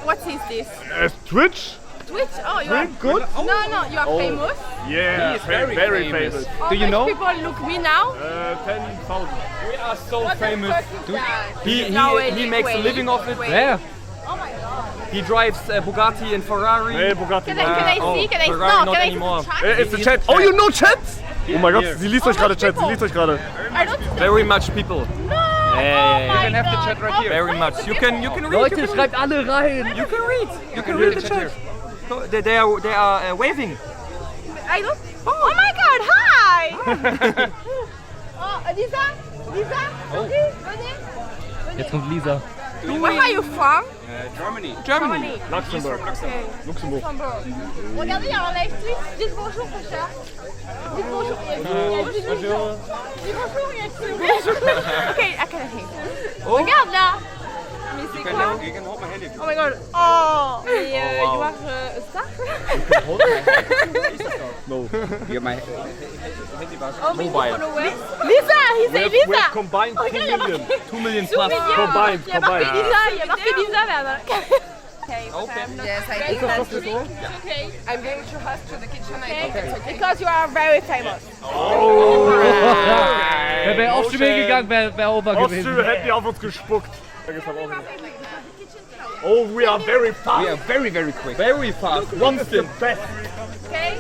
what is this? Twitch? Twitch? Oh, you Really are good? No, you are famous. Yeah, He is very famous. How Do you much know? people look me now? 10,000. We are so What the famous. fuck is that? He makes a living off it. Yeah. Oh my god. He drives Bugatti and Ferrari. Nee, Bugatti. Can I see? Can I Ferrari no, not can I anymore. try? It's the chat. Oh, you know chat? Oh mein Gott, sie liest euch gerade Chat, sie liest euch gerade. I don't know. Very much people. No. Hey, Oh my you can have the God. chat right Oh, here. Very much. You can read. Leute, schreibt alle rein. You can read. You can read the chat. So, they are waving. I don't. Oh my god, hi! Oh, Lisa? Lisa? Okay, venez. Jetzt kommt Lisa. Where are you from? Germany. Luxemburg. Okay. Luxemburg. Regardez, il y a un live Twitch. Dites bonjour, Sacha. Dites bonjour. Bonjour. Dites bonjour, il y a écrit bonjour. Ok, I can hear. Regarde là. Mais c'est quoi? Oh my god. Oh, mais you are a star? No. Oh, mais followers. Lisa, he said We have Lisa. combined 2 million. 2 million 2 plus. millions. Combined, Il y a marqué combined. Lisa, il y a marqué Lisa là. Okay. Yes, I think that's okay. I'm going to host to the kitchen. I think that's okay. Because you are very famous. Wer wäre auf Stimme gegangen, wäre over gewesen. Austria hätten die auf uns gespuckt. Oh, we are very fast. We are very, very quick. Very fast. What's the best? Okay.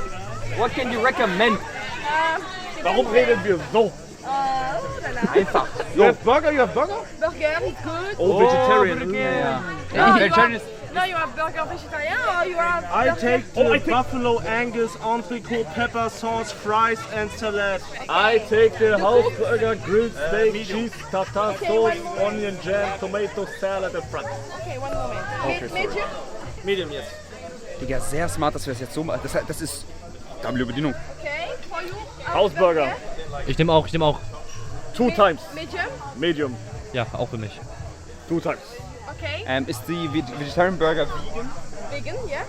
What can you recommend? Warum reden wir so? Einfach. You have burger? You have burger? Burger is good. Oh, vegetarian. No, you are burger vegetarian or you are I burger- take the Buffalo Angus entrecote, pepper sauce, fries and salad. I take the house burger, grilled steak, cheese, tartar sauce, onion jam, tomato salad and fries. Okay, one moment. Medium? Medium, yes. Digga, sehr smart, dass wir das jetzt so machen. Das ist W-Bedienung. Okay, for you. Hausburger. Ich nehme auch. 2 times. Medium? Medium. Ja, auch für mich. 2 times. Okay. Is the vegetarian burger Vegan, yeah?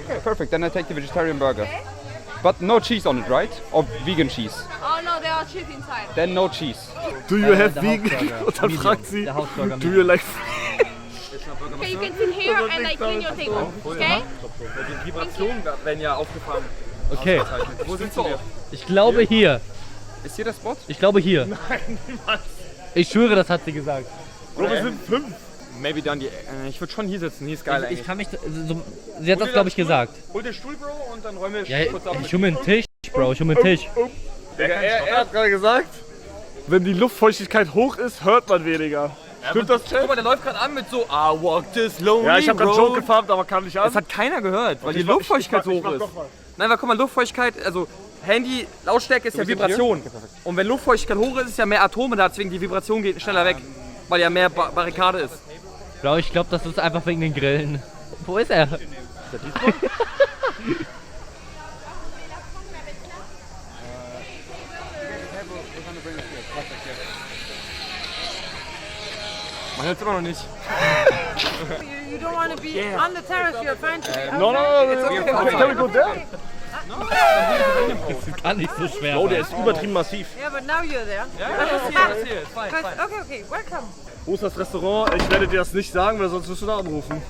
okay? Perfect. Then I take the vegetarian burger. Okay. But no cheese on it, right? Or vegan cheese? Oh no, there are cheese inside. Then no cheese. Do you have der vegan? Hausburger. Und dann Medium. fragt sie, Der Hausburger do you like Okay, you can sit here and I clean your table. Okay? Die Vibrationen werden ja aufgefahren. Okay. Wo sind wir? Ich glaube hier. Ist hier der Spot? Ich glaube hier. Nein, niemals. Ich schwöre, das hat sie gesagt. Bro, wir sind 5. Maybe dann die. Ich würde schon hier sitzen. Hier ist geil Ich eigentlich. kann mich. Sie hat das, glaube ich, gesagt. Hol den Stuhl, Bro, und dann räumen wir Ja, kurz ab. ich hole mir einen Tisch, Bro. Ich hole mir einen Tisch. Er hat gerade gesagt, wenn die Luftfeuchtigkeit hoch ist, hört man weniger. Stimmt das, Chat? Guck mal, der läuft gerade an mit so I walk this lonely Ja, ich habe gerade road. Joke gefarmt, aber kam nicht an. Das hat keiner gehört, weil die Ich mach- Luftfeuchtigkeit so ich hoch mach ist. noch mal. Nein, weil guck mal, Luftfeuchtigkeit, also Handy, Lautstärke ist ja Vibration. Und wenn Luftfeuchtigkeit hoch ist, ist ja mehr Atome da, deswegen die Vibration geht schneller weg, weil ja mehr Barrikade ist. Bro, ich glaube, das ist einfach wegen den Grillen. Wo ist er? Man hört es immer noch nicht. You don't want to be on the terrace. You're fine to be No, okay. Can we go there? Das ist gar nicht so schwer. Oh, der ist übertrieben massiv. Yeah, but now you're there. Das hier, ist fein, fein. Okay, welcome. Wo ist das Restaurant? Ich werde dir das nicht sagen, weil sonst wirst du da anrufen.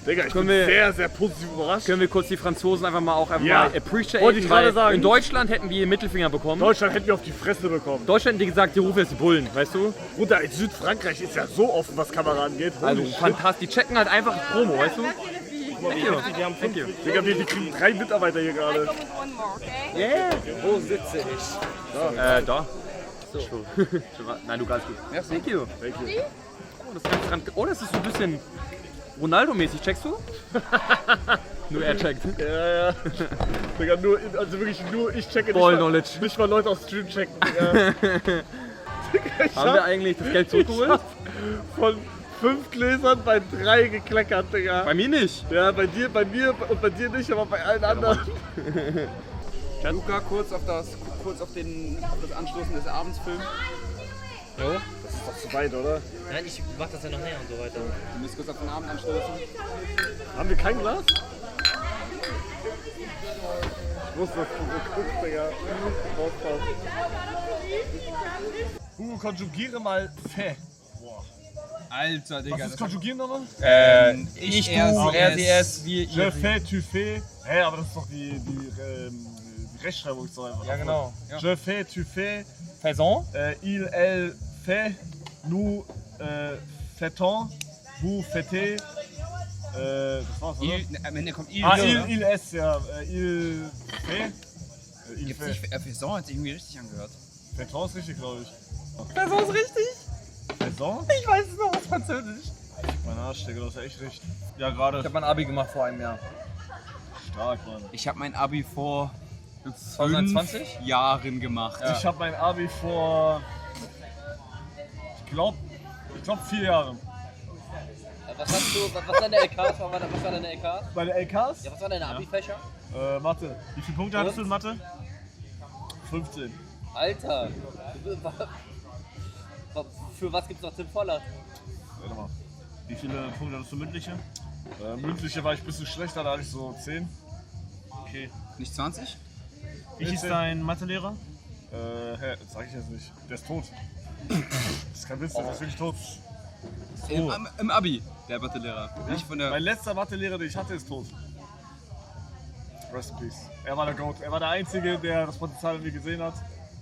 Digga, ich bin wir- sehr, sehr positiv überrascht. Können wir kurz die Franzosen einfach mal Ja. appreciaten, Wollte ich gerade weil sagen. in Deutschland hätten wir den Mittelfinger bekommen. Deutschland hätten wir auf die Fresse bekommen. Deutschland hätten die gesagt, die rufen jetzt die Bullen, weißt du? Bruder, in Südfrankreich ist ja so offen, was Kamera angeht. Also Holy shit. fantastisch, die checken halt einfach Promo, weißt du? Thank you. Die haben 5. Digga, wir kriegen 3 Mitarbeiter hier gerade. One more, okay? Wo sitze ich? Da. So. Nein, du ganz gut. Ja, thank you. Oh, das ist ganz dran. Oh, das ist so ein bisschen Ronaldo-mäßig, checkst du? Nur er checkt. Ja. Digga, also wirklich nur ich checke Ball nicht mal, Knowledge. nicht mal Leute auf Stream checken, Digga. Digga, ich Haben wir eigentlich das Geld zurückgeholt? von 5 Gläsern bei 3 gekleckert, Digga. Bei mir nicht. Ja, bei mir und bei dir nicht, aber bei allen anderen. Luca, kurz auf das Anstoßen des Abends filmen. Jo? Das ist doch zu weit, oder? Nein, ich mach das ja noch näher und so weiter. Du musst kurz auf den Abend anstoßen. Haben wir kein Glas? Ich wusste, dass du so guckst, Digga. Rauspassen. Hugo, konjugiere mal fä. Boah. Alter, Digga. Was ist konjugieren nochmal? Ich, er, du, sie, er, es. sie, es, wir, Je ihr. fais, tu fais. Hä, aber das ist doch die Rechtschreibung ist doch einfach. Ja, genau. Ja. Je fais, tu fais. Faison? Il, elle fait. Nous faitons. Vous fêtez. Das war's, oder? Am Ende kommt il. Ah, oder? il est, ja. Il fait. Il Gibt's fait. nicht, Faison hat sich irgendwie richtig angehört. Faison ist richtig, glaube ich. Faison ist richtig. Faison? Ich weiß es noch aus Französisch. Mein Arsch, Digga, das ist echt richtig. Ja, gerade. Ich habe mein Abi gemacht vor einem Jahr. Stark, Mann. Ich habe mein Abi vor 2020? Jahren gemacht. Ich habe mein Abi vor. Ich glaube 4 Jahren. Was hast du, was war deine LKs? Was war deine LKs? Bei den LKs? Ja, was waren deine Abi-Fächer? Mathe. Wie viele Punkte hattest du in Mathe? 15. Alter! Für was gibt's noch Tim Voller? Warte mal. Wie viele Punkte hattest du mündliche? Mündliche war ich ein bisschen schlechter, da hatte ich so 10. Okay. Nicht 20? Wie hieß dein Mathelehrer? Das sag ich jetzt nicht. Der ist tot. Das ist kein Witz, der ist wirklich tot. Im Abi, der Mathelehrer. Nicht von der. Mein letzter Mathelehrer, den ich hatte, ist tot. Rest in peace. Er war der Goat. Er war der Einzige, der das Potenzial in mir gesehen hat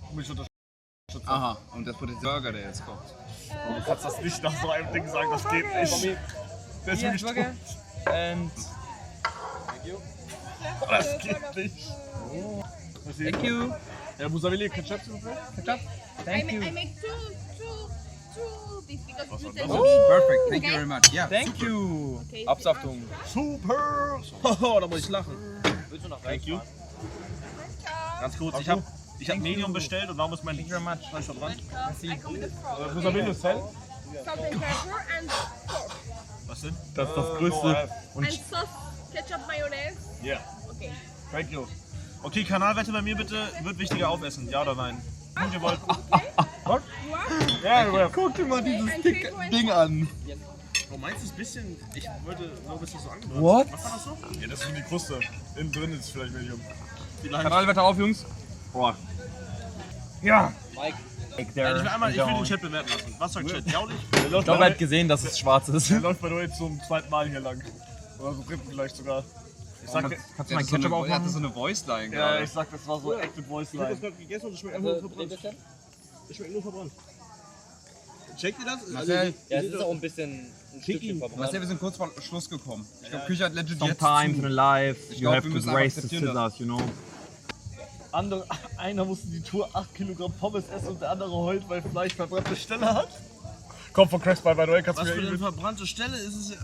und mich unterstützt hat. Aha, und das Potenzial, der jetzt kommt. Und du kannst das nicht nach so einem Ding sagen, das geht nicht. Der ist wirklich tot. And Das geht nicht. thank you. Ja, vous avez les ketchup, s'il vous plaît? Ketchup? Thank you. I make two this because Was it's war little das? bit. Perfect, thank you very much. Ja, Thank you. Okay. Absaftung. Super! Oh, da muss ich lachen. Willst du noch Thank you. Ciao. Ganz kurz, ich hab Medium bestellt und warum ist mein Fleisch dran? I come with frog. Vous avez le sel? Salt and pepper and pork. Was denn? Das ist das Größte. And sauce, ketchup, mayonnaise. Yeah. Okay. Thank you. Okay, Kanalwette bei mir bitte. Wird wichtiger aufessen. Ja oder nein? Und ihr wollt. Was? You are? Ja, guck dir mal dieses And 320. Ding an. Oh, meins ist ein bisschen. Ich wollte nur ein bisschen so angedeutet. What? Was war das so? Ja, das ist nur die Kruste. Innen drin ist es vielleicht Medium. Vielleicht. Kanalwetter auf, Jungs. Boah. Ja. Mike. Ich will den Chat bewerten lassen. Was sagt Chat? Ja oder nicht? Der läuft, Ich glaube, er hat gesehen, dass es schwarz ist. der läuft bei dir jetzt zum zweiten Mal hier lang. Oder so dritten vielleicht sogar. Ich sag, Kannst du meinen Ketchup Er hatte aufmachen? so eine Voice-Line Ja, gerade. ich sag, das war so Active Voice ich hab das Line. gerade gegessen und es schmeckt einfach nur verbrannt. Es schmeckt nur verbrannt. Checkt ihr das? Marcel, Ja, es ist auch ein bisschen ein Stückchen Marcel, verbrannt. wir sind kurz vor Schluss gekommen. Ich glaube, Küche hat legit Sometimes jetzt in life, Ich you glaub, have wir to müssen einfach raise the akzeptieren, scissors, you know. Einer musste die Tour 8 Kilogramm Pommes essen und der andere heult, weil Fleisch verbrannte Stelle hat. Komm von Crest by the way, kannst du Was für mir eine verbrannte Stelle ist es?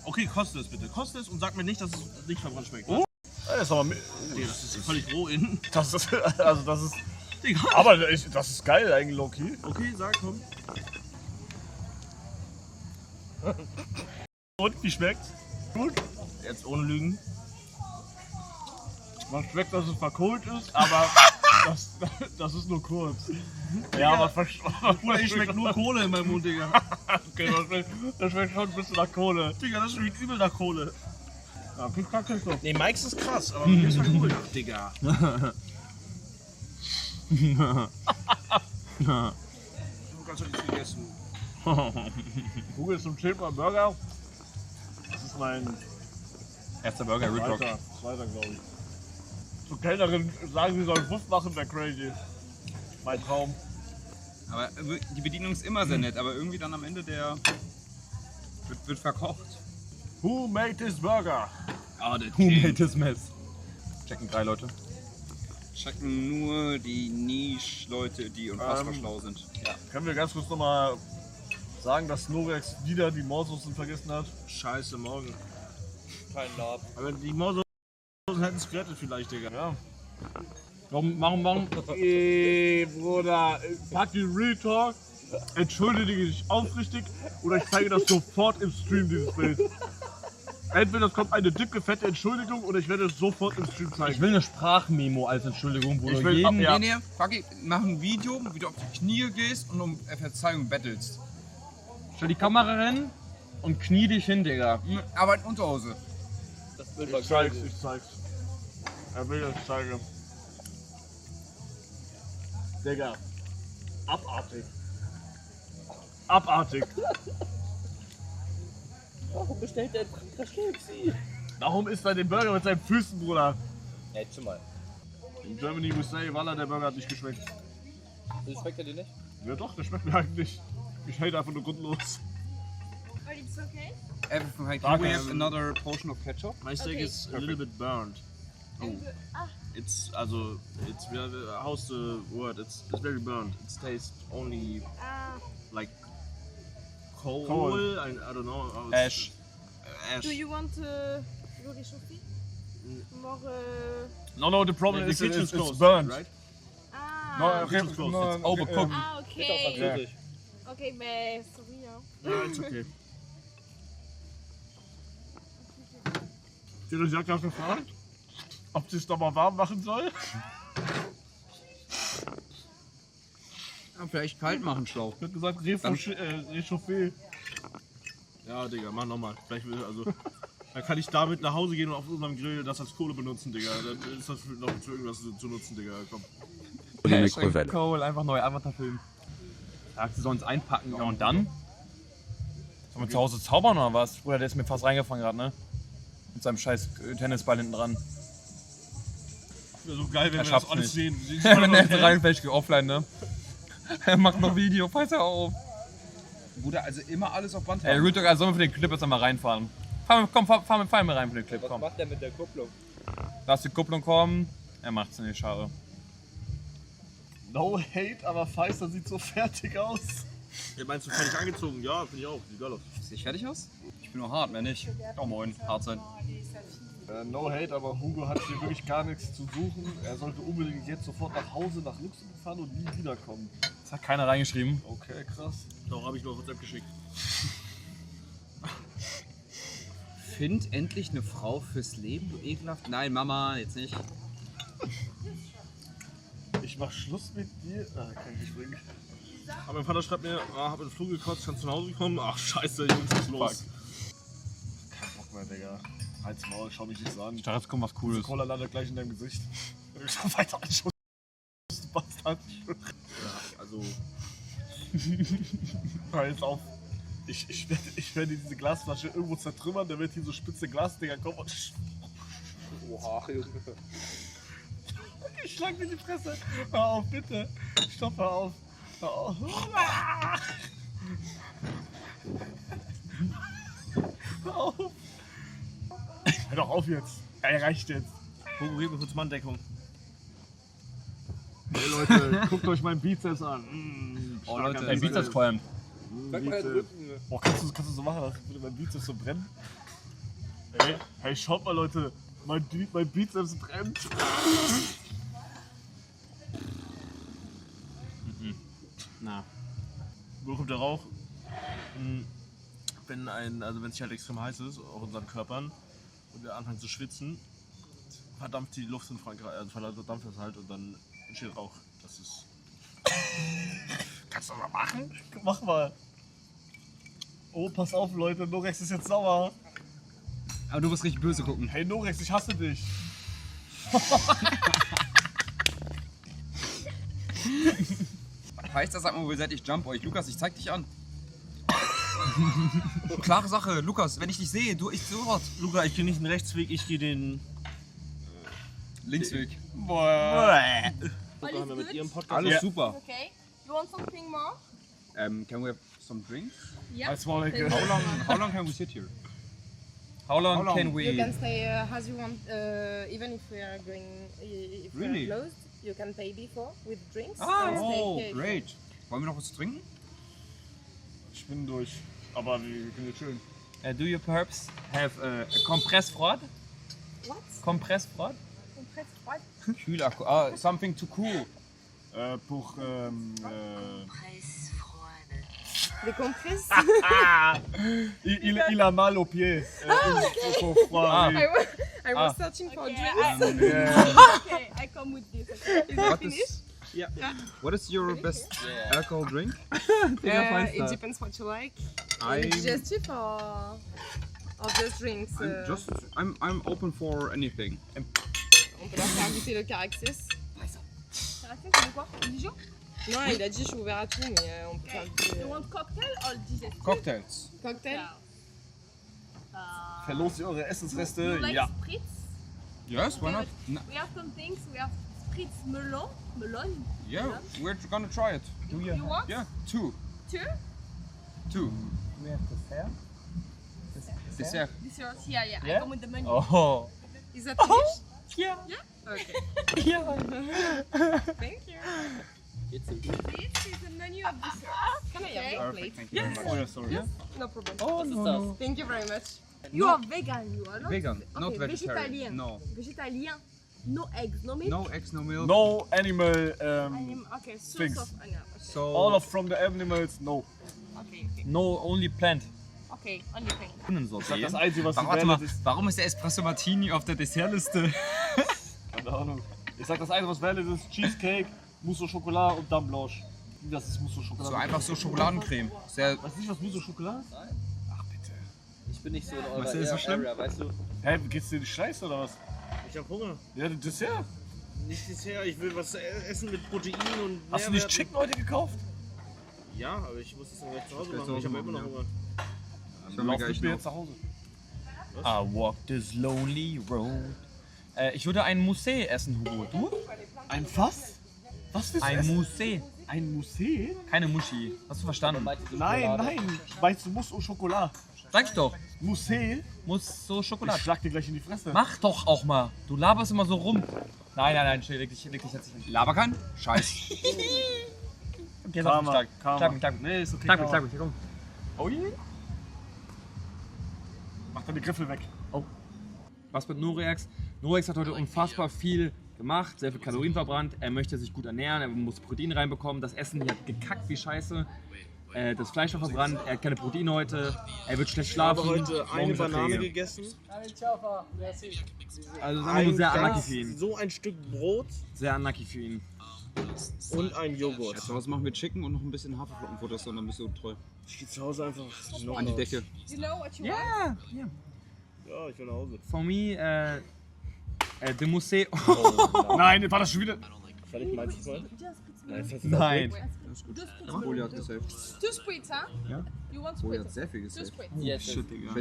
Okay, kostet es bitte. Kostet es und sag mir nicht, dass es nicht verbrannt schmeckt. Oh. Das ist aber. Nee, das ist völlig roh innen. Das ist. Also, das ist. Digga. Aber das ist geil eigentlich, Loki. Okay, sag, komm. Und wie schmeckt's? Gut. Jetzt ohne Lügen. Man schmeckt, dass es verkohlt ist, aber das ist nur kurz. Ja, aber Bruder, ich schmeckt nur Kohle in meinem Mund, Digga. Okay, das schmeckt schon ein bisschen nach Kohle. Digga, das schmeckt übel nach Kohle. Ja, viel Kacke ist doch. Nee, Mike's ist krass, aber mir ist halt cool, Digga. Du kannst ja nichts gegessen. Google zum Thema Burger. Das ist mein Erster Burger, Real Talk. zweiter glaube ich. Zur Kellnerin sagen, sie soll Wuff machen, wäre crazy. Mein Traum. Aber die Bedienung ist immer sehr nett, aber irgendwie dann am Ende der wird verkocht. Who made this burger? Ah, der Who made this mess? Checken 3 Leute. Checken nur die Niche-Leute, die unfassbar schlau sind. Können wir ganz kurz nochmal sagen, dass Norex wieder die Morsoßen vergessen hat? Scheiße, morgen. Kein Lab. Aber die Morsoßen hätten es gerettet vielleicht, Digga. Ja. Warum? Bruder, pack den Real Talk, entschuldige dich aufrichtig oder ich zeige das sofort im Stream, dieses Bild. Entweder es kommt eine dicke, fette Entschuldigung oder ich werde es sofort im Stream zeigen. Ich will eine Sprachmemo als Entschuldigung, wo Ich du will- jeden... ja. Nee, fuck it, mach ein Video, wie du auf die Knie gehst und um Verzeihung bettelst. Stell die Kamera hin und knie dich hin, Digga. Aber in Unterhose. Das Bild war Ich zeig's, crazy. ich zeig's. Er will, dass ich zeige. Digga. Abartig. Abartig. Warum bestellt der das KFC? Warum isst er den Burger mit seinen Füßen, Bruder? Ja, jetzt schon mal. In Germany we say, Walla, der Burger hat nicht geschmeckt. Das schmeckt er dir nicht? Ja doch, der schmeckt mir eigentlich. Ich hate einfach nur grundlos. But it's okay? Everything like, Danke. we have another portion of ketchup. My steak is a little bit burnt. Oh. It's also it's how's the word? It's very burnt. It tastes only like coal. I don't know. How it's- Ash. Ash. Do you want le réchauffer? More. No, the problem The is kitchen's it's closed, burnt. right? Ah. Kitchen's closed. It's Overcooked. Ah, okay. Yeah. Okay, mais sorry. Hein. No, it's okay. Die Jacke hat gefragt, ob sie es doch mal warm machen soll. Ja, vielleicht kalt machen, schlau. Ich hab gesagt, Réchauffé. Ja, Digga, mach nochmal. Vielleicht also. Dann kann ich damit nach Hause gehen und auf unserem Grill das als Kohle benutzen, Digga. Dann ist das noch für irgendwas zu nutzen, Digga. Komm. Cool, einfach neue Avatar-Film. Sagt, sie sollen es einpacken. Ja, und dann? Sollen wir zu Hause zaubern oder was? Bruder, der ist mir fast reingefangen gerade, ne? Mit seinem scheiß Tennisball hinten dran. Wäre so geil, wenn Er wir das schafft's alles nicht. sehen. Wenn er jetzt reinfällt, geht offline, ne? Er macht noch Video, pass auf. Bruder, also immer alles auf Band Ey, haben. Real Talk, also sollen wir für den Clip jetzt einmal reinfahren? Fahr mal rein für den Clip, komm. Was macht der mit der Kupplung? Lass die Kupplung kommen. Er macht's nicht, schade. No hate, aber Pfizer sieht so fertig aus. Ja, meinst du fertig angezogen? Ja, finde ich auch. Sieht geil aus. Sehe ich fertig aus? Ich bin nur hart, mehr nicht. Oh moin, hart sein. No hate, aber Hugo hat hier wirklich gar nichts zu suchen. Er sollte unbedingt jetzt sofort nach Hause nach Luxemburg fahren und nie wiederkommen. Das hat keiner reingeschrieben. Okay, krass. Doch, habe ich nur auf WhatsApp geschickt. Find endlich eine Frau fürs Leben, du ekelhaft. Nein, Mama, jetzt nicht. Ich mach Schluss mit dir. Ah, kann ich nicht bringen. Aber mein Vater schreibt mir, hab in den Flug gekotzt, kannst du nach Hause kommen? Ach scheiße, Jungs, was ist los? Kein Bock mehr, Digga. Halt's Maul, schau mich nicht so an. Ich dachte, jetzt kommt was Diese Cooles. Cola landet gleich in deinem Gesicht. Ich hab weiter anschauen. Du Bastard. Ja, also. Hör jetzt auf. Ich werde diese Glasflasche irgendwo zertrümmern, da wird hier so spitze Glasdinger kommen und. Oha, Junge. Ich schlag mir die Fresse. Hör auf, bitte. Stopp, hör auf. Hör auf. Hör auf. Hör doch auf jetzt. Ey, reicht jetzt. Hugo, gib mir kurz Manndeckung. Hey Leute, guckt euch meinen Bizeps an. Oh, Leute, Dein Bizeps qualmt. Boah, kannst du so machen, als würde mein Bizeps so brennen? Hey, schaut mal Leute, mein Bizeps brennt. Na. Wo kommt der Rauch? Wenn es sich halt extrem heiß ist, auf unseren Körpern, und wir anfangen zu schwitzen, verdampft die Luft in Frankreich, also verdampft das halt und dann entsteht Rauch. Das ist... Kannst du das mal machen? Mach mal. Oh, pass auf Leute, Norex ist jetzt sauer. Aber du wirst richtig böse gucken. Hey Norex, ich hasse dich. Heißt das, sag mal, wo ihr seid, ich jump euch. Lukas, ich zeig dich an. Klare Sache, Lukas, wenn ich dich sehe, ich sofort. Luca, ich gehe nicht den Rechtsweg, ich gehe den Linksweg. All haben wir mit is ihrem good? Podcast. Alles super. Okay. You want something more? Can we have some drinks? Yeah. Als war like, How long can we sit here? How long can You we... can stay as you want, even if we are going, if we Really? are closed, you can pay before with drinks. Ah, and stay oh, here. great. Wollen wir noch was trinken? ich bin durch. Aber wir können jetzt chillen. do you perhaps have a Kompressfreude? What? Kompressfreude? Kühl, something to cool. Pour, Les compresses. il a mal au pied. Il faut froid, oui. I was searching for Okay, drinks. Okay, I come with this. Okay. What is, what is your best alcohol drink? It depends what you like. I'm Digestive or just drinks. I'm open for anything. On peut leur faire goûter le Caraxes. Caractère, c'est quoi? Dijon? Non, il a dit je suis ouvert à tout, mais on peut faire goûter. You want cocktail or digestive? Cocktails. Cocktail. Verlost ihr eure Essensreste? You like Ja. spritz? Yes, why not? We have some things. We have spritz melon. Melon. Yeah, we're gonna try it. You want? Yeah, two. Two? Dessert. Dessert. Yeah. I come with the menu. Oh. Is that finished? Yeah. Okay. Ja. Thank you. This is the menu of dessert. Can I have your plate? Thank you very much. Oh ja, sorry. No problem. Oh, no. Thank you very much. You are vegan, you are not? Vegan, Okay, not vegetarian. vegetarian. No. Vegetarian. No eggs, no meat? No eggs, no milk. No animal Okay, source Things. of... Okay. So all of from the animals, no. Okay. No, only plant. Okay, only thing. Das Einzige, was Warte die mal, valid ist, warum ist der Espresso Martini auf der Dessertliste? keine Ahnung. Ich sag, das Einzige, was valid ist, Cheesecake, Mousse au Chocolat und Dame Blanche. Das ist Mousse au Chocolat. So einfach so Schokoladencreme. Sehr. Weißt du nicht, was Mousse au Chocolat ist? Ach bitte. Ich bin nicht so in eurer Was ist so schlimm? Area, weißt du? Hä, geht's dir nicht scheiße oder was? Ich hab Hunger. Ja, das Dessert. Nicht bisher, ich will was essen mit Protein und Hast du nicht Nährwerten. Chicken heute gekauft? Ja, aber ich muss es dann gleich zu Hause gleich machen. zu Ich Hause habe immer noch machen, Hunger. Ich hol mir Lauf gleich mit mir noch. jetzt nach Hause. I walk this lonely road. Ich würde ein Mousse essen, Hugo. Du? Ein was? Was willst du Ein essen? Mousse. Ein Mousse? Keine Muschi. Hast du verstanden? Nein. Weißt du, Mousse au Chocolat. Sag's doch. Mousse? Muss so Ich Schokolade. schlag dir gleich in die Fresse. Mach doch auch mal. Du laberst immer so rum. Nein, chill, leg dich jetzt nicht. Laber kann? Scheiß. Okay, Karma, Karma. Schlag mich. Nee, ist okay. Schlag Karma. mich, komm. Oh je. Mach deine Griffel weg. Was mit Noreax? Noreax hat heute unfassbar viel gemacht, sehr viel Kalorien verbrannt. Er möchte sich gut ernähren, er muss Protein reinbekommen. Das Essen hier hat gekackt wie Scheiße. Das Fleisch war verbrannt, er hat keine Proteine heute. Er wird schlecht Ich habe schlafen. heute eine morgen Banane Verträge. gegessen. Also sagen wir nur sehr unlucky Glas, für ihn. so ein Stück Brot Sehr unlucky für ihn. und ein Joghurt. Ja, zu Hause machen wir Chicken und noch ein bisschen Haferflockenfutter, und dann bist du treu. Ich gehe zu Hause einfach noch An die raus. Decke. You know what you want? Yeah. Ja, ich will nach Hause. For me, de Mousse. Nein, war das schon wieder? Soll ich meins mal? Nein. Goliath gesaved. Two spritz, huh? Ja. You want Goliath spritz? sehr viel Two gesaved. spritz. Yes. Shit, Digga.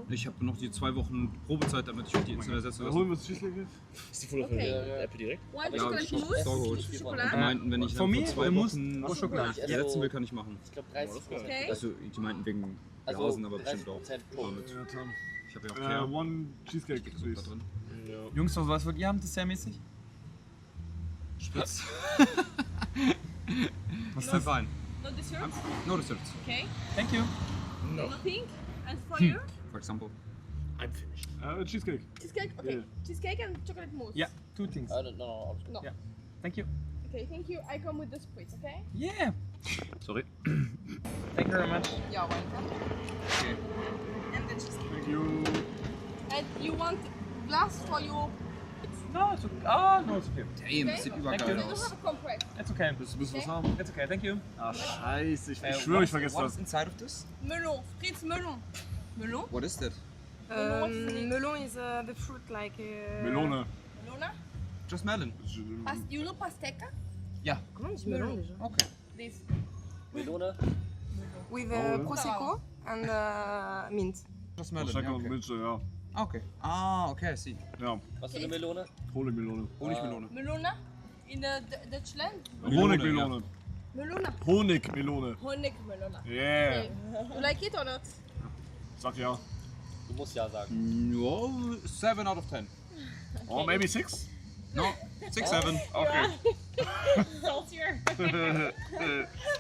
Ich habe noch die 2 Wochen Probezeit, damit ich die Insel ersetzen lasse. Holen wir das Cheesecake? Ist die voll auf Okay. der Apple direkt? One Ja, chocolate ich hab mousse, vorgeholt. Die Schokolade. meinten, wenn ich For dann me, vor 2 muss Wochen Schokolade. ersetzen will, kann ich machen. Ich glaube 30%. Okay. Also, die meinten wegen Also Blasen, aber bestimmt auch. 30% pro. Damit. Ja, Tom. Ich habe ja auch Care One Cheesecake, da please. drin. Jungs, was wollt ihr haben, dessertmäßig? Spitz. Was ist denn Wein? No dessert? No desserts, Okay. Thank you. Nothing? And for you? for example. I'm finished. Cheesecake. Cheesecake? Okay. Yeah. Cheesecake and chocolate mousse? Yeah, 2 things. No. No. Yeah. Thank you. Okay, thank you. I come with the spritz, okay? Yeah. Sorry. Thank you very much. Yeah, welcome. Okay. And the cheesecake. Thank you. And you want glass for your... No, it's okay. No, it's okay. Damn, das sieht Okay. übergeil You don't aus. have a compress. It's okay. Willst du was haben? It's okay, thank you. Ah, scheiße. Ich schwöre, ich vergesse What das. is inside of this? Melon. Fritz melon. Melon? What is that? Melon is the fruit like. Melone. Melona? Just melon. You know pastèque? Comment on dit melon déjà? Okay. This. Melone. With Oh. prosecco and mint. Just melon. Checker Ja, und okay. Minze, ja. Okay. Ah, okay, I see. Ja, Was für eine Melone? Honigmelone. Honigmelone. Melona? In Deutschland? Honigmelone. Melona. Honigmelone. Honigmelona. Yeah. Okay. You like it or not? Sag ja. Du musst ja sagen. No, 7 out of 10. Oh, maybe 6? No, 6, 7. Okay. Saltier.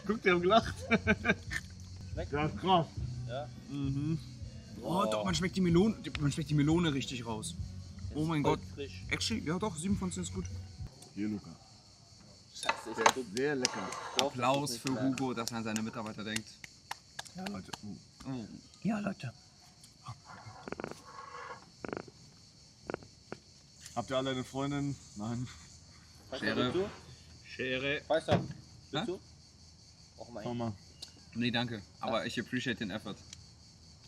Guck, die haben gelacht. Schmeckt? Ja, krass. Ja. Mhm. Oh, doch, man schmeckt die Melone richtig raus. Oh mein Gott. Frisch. Actually, ja doch, 7 von 10 ist gut. Hier, Luca. Scheiße, Der ist sehr lecker. Applaus für Hugo, dass er an seine Mitarbeiter denkt. Alter, Oh. Ja, Leute. Habt ihr alle eine Freundin? Nein. Schere. Schere. Weißt du? Hä? Willst du? Auch mal. Schau mal. Nee, danke. Aber ich appreciate den Effort.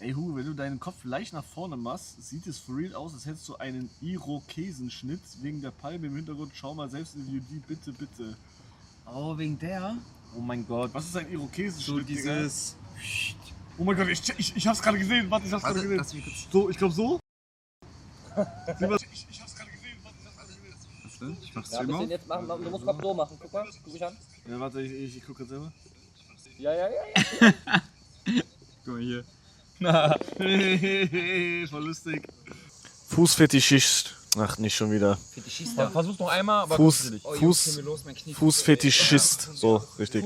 Ey Hugo, wenn du deinen Kopf leicht nach vorne machst, sieht es for real aus, als hättest du einen Irokesenschnitt wegen der Palme im Hintergrund. Schau mal selbst in die bitte, bitte. Oh, wegen der? Oh mein Gott. Was ist ein So Irokesenschnitt, Digga? dieses... Oh mein Gott, ich hab's gerade gesehen. Warte, ich hab's gerade gesehen. So, ich glaube so. Ich hab's gerade gesehen. Ich mach's Ja, Stream auf. jetzt machen, du musst Kopf so machen. Guck mal, guck mich an. Ja, warte, ich guck jetzt selber. Ja. Guck mal hier. Voll lustig. Fußfetischist. Ach, nicht schon wieder. Versuch's noch einmal, aber Fußfetischist. So, richtig.